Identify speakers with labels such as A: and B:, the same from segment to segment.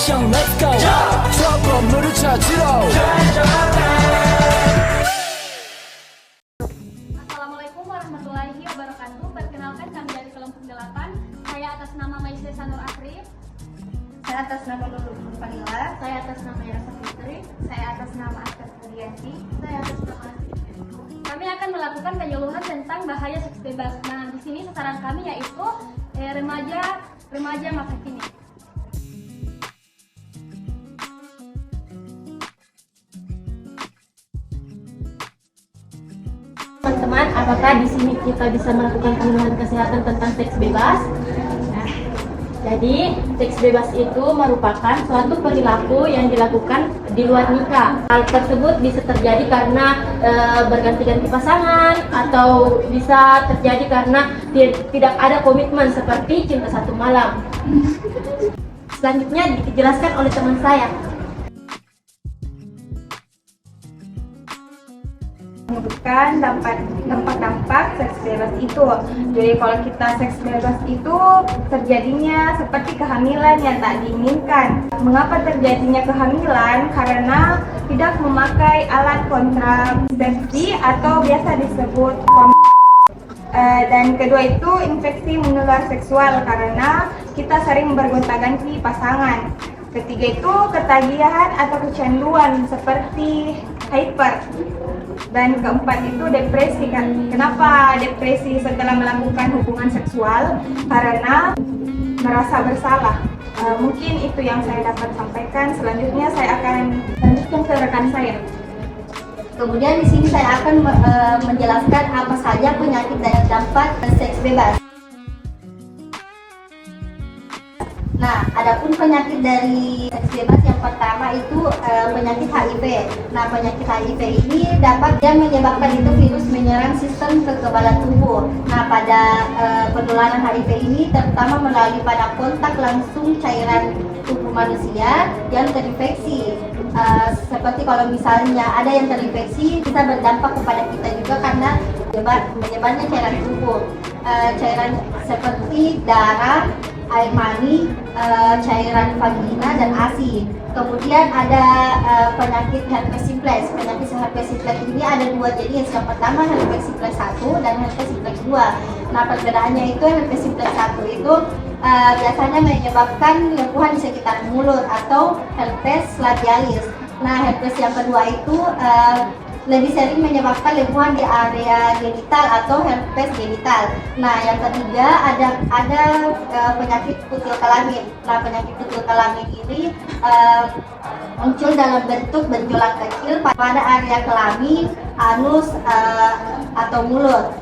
A: action let's go 저 건물을 찾으러
B: Assalamualaikum warahmatullahi wabarakatuh. Perkenalkan kami dari kelompok 8. Saya atas nama Maisha Sanur Afrif.
C: Saya atas nama Lulu Fanila.
B: Saya atas nama Yasa Fitri.
C: Saya atas nama Aska Suryati.
B: Saya atas nama Kami akan melakukan penyuluhan tentang bahaya seks bebas. Nah, di sini sasaran kami yaitu remaja masa kini. Teman-teman, apakah di sini kita bisa melakukan penyuluhan kesehatan tentang seks bebas? Nah, jadi, seks bebas itu merupakan suatu perilaku yang dilakukan di luar nikah. Hal tersebut bisa terjadi karena berganti-ganti pasangan atau bisa terjadi karena tidak ada komitmen seperti cinta satu malam. Selanjutnya dijelaskan oleh teman saya.
C: Menyebutkan dampak seks bebas itu. Jadi kalau kita seks bebas itu terjadinya seperti kehamilan yang tak diinginkan. Mengapa terjadinya kehamilan? Karena tidak memakai alat kontrasepsi atau biasa disebut kondom. Dan kedua itu infeksi menular seksual karena kita sering bergonta-ganti pasangan. Ketiga itu ketagihan atau kecanduan seperti hyper. Dan keempat itu depresi kan. Kenapa depresi setelah melakukan hubungan seksual? Karena merasa bersalah. Mungkin itu yang saya dapat sampaikan. Selanjutnya saya akan lanjutkan ke rekan saya.
D: Kemudian di sini saya akan menjelaskan apa saja penyakit dan dampak seks bebas. Nah, adapun penyakit dari seks bebas yang pertama itu penyakit HIV. Nah, penyakit HIV ini dapat menyebabkan itu virus menyerang sistem kekebalan tubuh. Nah, pada penularan HIV ini terutama melalui pada kontak langsung cairan tubuh manusia yang terinfeksi. Seperti kalau misalnya ada yang terinfeksi bisa berdampak kepada kita juga karena menyebarnya cairan tubuh. Cairan seperti darah, air mani, cairan vagina dan ASI. Kemudian ada penyakit herpes simplex. Penyakit herpes simplex ini ada dua jenis. Yang pertama herpes simplex 1 dan herpes simplex 2. Nah, perbedaannya itu herpes simplex 1 itu biasanya menyebabkan lekuhan di sekitar mulut atau herpes labialis. Nah, herpes yang kedua itu lebih sering menyebabkan lekuhan di area genital atau herpes genital. Nah, yang ketiga ada penyakit kutil kelamin. Nah, penyakit kutil kelamin ini muncul dalam bentuk benjolan kecil pada area kelamin, anus atau mulut.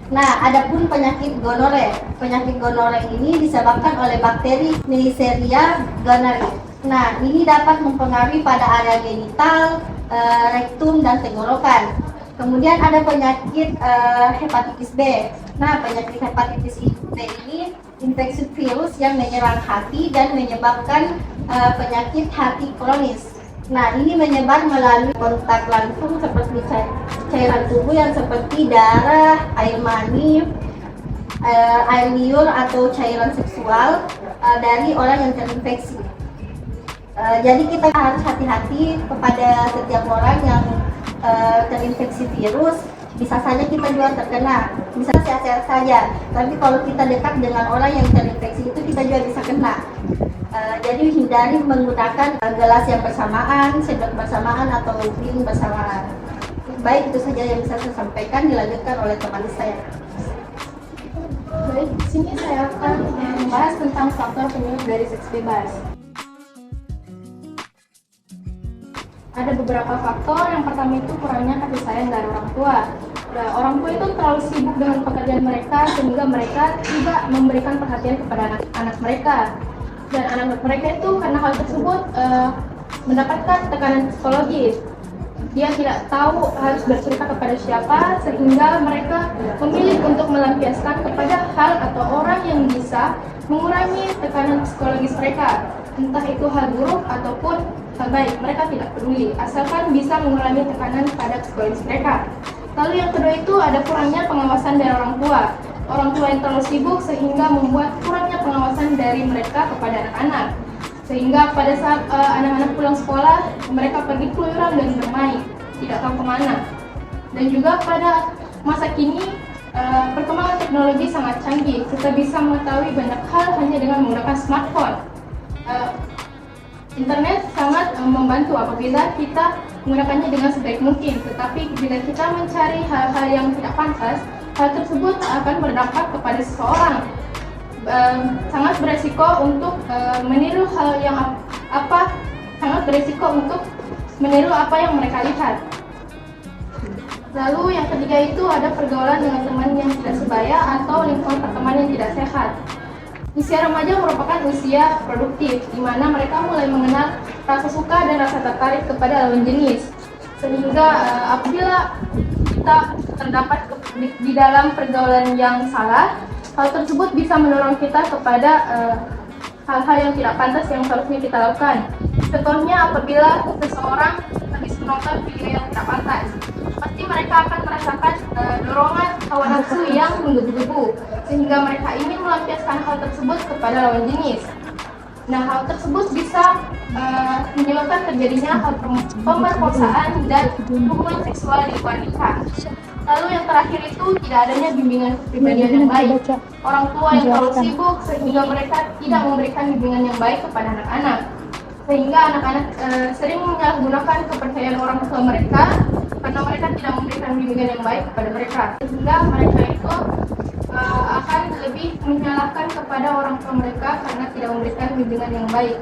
D: Nah, adapun penyakit gonore. Penyakit gonore ini disebabkan oleh bakteri Neisseria gonorrhoeae. Nah, ini dapat mempengaruhi pada area genital, rektum dan tenggorokan. Kemudian ada penyakit hepatitis B. Nah, penyakit hepatitis B ini infeksi virus yang menyerang hati dan menyebabkan penyakit hati kronis. Nah, ini menyebar melalui kontak langsung seperti cairan tubuh yang seperti darah, air mani, air liur atau cairan seksual dari orang yang terinfeksi. Jadi kita harus hati-hati kepada setiap orang yang terinfeksi virus. Bisa saja kita juga terkena, bisa sehat-sehat saja. Tapi kalau kita dekat dengan orang yang terinfeksi itu kita juga bisa kena. Jadi hindari menggunakan gelas yang bersamaan, sendok bersamaan atau piring bersamaan. Baik, itu saja yang bisa saya sampaikan. Dilanjutkan oleh teman saya.
B: Baik, di sini saya akan membahas tentang faktor penyebab dari seks bebas. Ada beberapa faktor. Yang pertama itu kurangnya kasih sayang dari orang tua. Nah, orang tua itu terlalu sibuk dengan pekerjaan mereka sehingga mereka tidak memberikan perhatian kepada anak-anak mereka. Dan anak-anak mereka itu karena hal tersebut mendapatkan tekanan psikologis. Dia tidak tahu harus bercerita kepada siapa sehingga mereka memilih untuk melampiaskan kepada hal atau orang yang bisa mengurangi tekanan psikologis mereka. Entah itu hal buruk ataupun hal baik, mereka tidak peduli, asalkan bisa mengurangi tekanan pada psikologis mereka. Lalu yang kedua itu ada kurangnya pengawasan dari orang tua. Orang tua yang terlalu sibuk sehingga membuat kurangnya pengawasan dari mereka kepada anak-anak. Sehingga pada saat anak-anak pulang sekolah, mereka pergi keluyuran dan bermain, tidak tahu kemana. Dan juga pada masa kini, perkembangan teknologi sangat canggih. Kita bisa mengetahui banyak hal hanya dengan menggunakan smartphone. Internet sangat membantu apabila kita menggunakannya dengan sebaik mungkin. Tetapi bila kita mencari hal-hal yang tidak pantas, hal tersebut akan berdampak kepada seseorang. Sangat beresiko untuk meniru hal yang sangat beresiko untuk meniru apa yang mereka lihat. Lalu yang ketiga itu ada pergaulan dengan teman yang tidak sebaya atau lingkungan pertemanan yang tidak sehat. Usia remaja merupakan usia produktif, di mana mereka mulai mengenal rasa suka dan rasa tertarik kepada lawan jenis. Sehingga apabila kita terdapat di dalam pergaulan yang salah, hal tersebut bisa mendorong kita kepada hal-hal yang tidak pantas yang seharusnya kita lakukan. Contohnya apabila seseorang habis menonton video yang tidak pantas, pasti mereka akan merasakan dorongan hawa nafsu yang menggebu-gebu, sehingga mereka ingin melampiaskan hal tersebut kepada lawan jenis. Nah, hal tersebut bisa menyebabkan terjadinya hal pemerkosaan dan hubungan seksual di luar nikah. Lalu yang terakhir itu tidak adanya bimbingan kepribadian yang baik. Orang tua yang terlalu sibuk sehingga mereka tidak memberikan bimbingan yang baik kepada anak-anak. Sehingga anak-anak sering menyalahgunakan kepercayaan orang tua mereka karena mereka tidak memberikan bimbingan yang baik kepada mereka. Sehingga mereka itu akan lebih menyalahkan kepada orang tua mereka karena tidak memberikan bimbingan yang baik.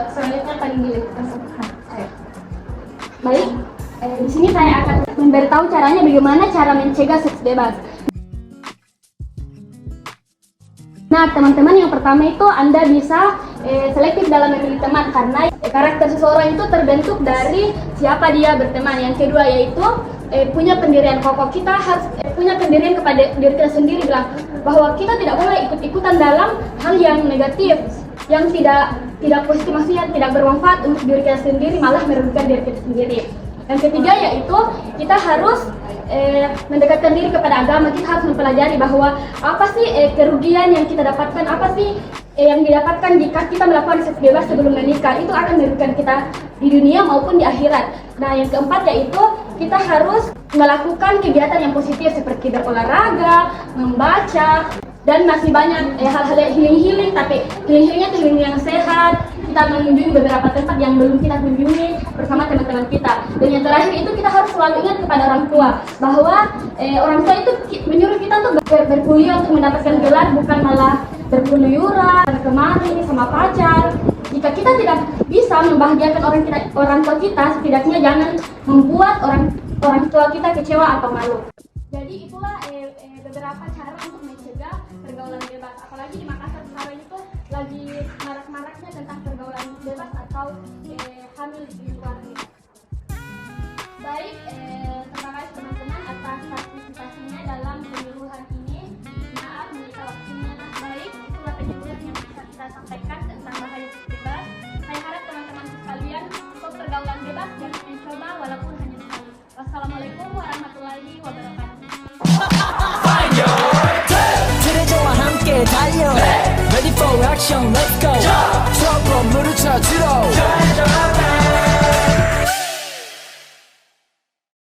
B: Selanjutnya akan dilanjutkan saya.
E: Baik, di sini saya akan memberitahu caranya bagaimana cara mencegah seks bebas. Nah, teman-teman, yang pertama itu Anda bisa selektif dalam memilih teman karena karakter seseorang itu terbentuk dari siapa dia berteman. Yang kedua yaitu punya pendirian kokoh. Kita harus punya pendirian kepada diri kita sendiri, bilang bahwa kita tidak boleh ikut-ikutan dalam hal yang negatif, yang tidak positif, maksudnya tidak bermanfaat untuk diri kita sendiri, malah merugikan diri kita sendiri. Yang ketiga yaitu kita harus mendekatkan diri kepada agama. Kita harus mempelajari bahwa apa sih kerugian yang kita dapatkan, apa sih yang didapatkan jika kita melakukan seks bebas sebelum menikah. Itu akan merugikan kita di dunia maupun di akhirat. Nah, yang keempat yaitu kita harus melakukan kegiatan yang positif seperti berolahraga, membaca, dan masih banyak hal-hal healing, tapi healingnya itu healing yang sehat. Kita mengunjungi beberapa tempat yang belum kita kunjungi bersama teman-teman kita. Dan yang terakhir itu kita harus selalu ingat kepada orang tua bahwa orang tua itu menyuruh kita untuk berkuliah untuk mendapatkan gelar, bukan malah berkeluyuran kemari sama pacar. Jika kita tidak bisa membahagiakan orang tua kita, setidaknya jangan membuat orang tua kita kecewa atau malu. Jadi itulah beberapa cara untuk mencegah pergaulan bebas. Apalagi di Makassar sekarang itu lagi marak-maraknya tentang pergaulan bebas atau hamil di luar nikah. Baik, terima kasih teman-teman atas partisipasinya dalam penyuluhan ini. Maaf menyita waktunya. Baik, itulah penyuluhan yang bisa kita sampaikan tentang bahaya seks bebas. Saya harap teman-teman sekalian untuk pergaulan bebas jangan mencoba walaupun hanya sekali. Wassalamualaikum warahmatullahi wabarakatuh.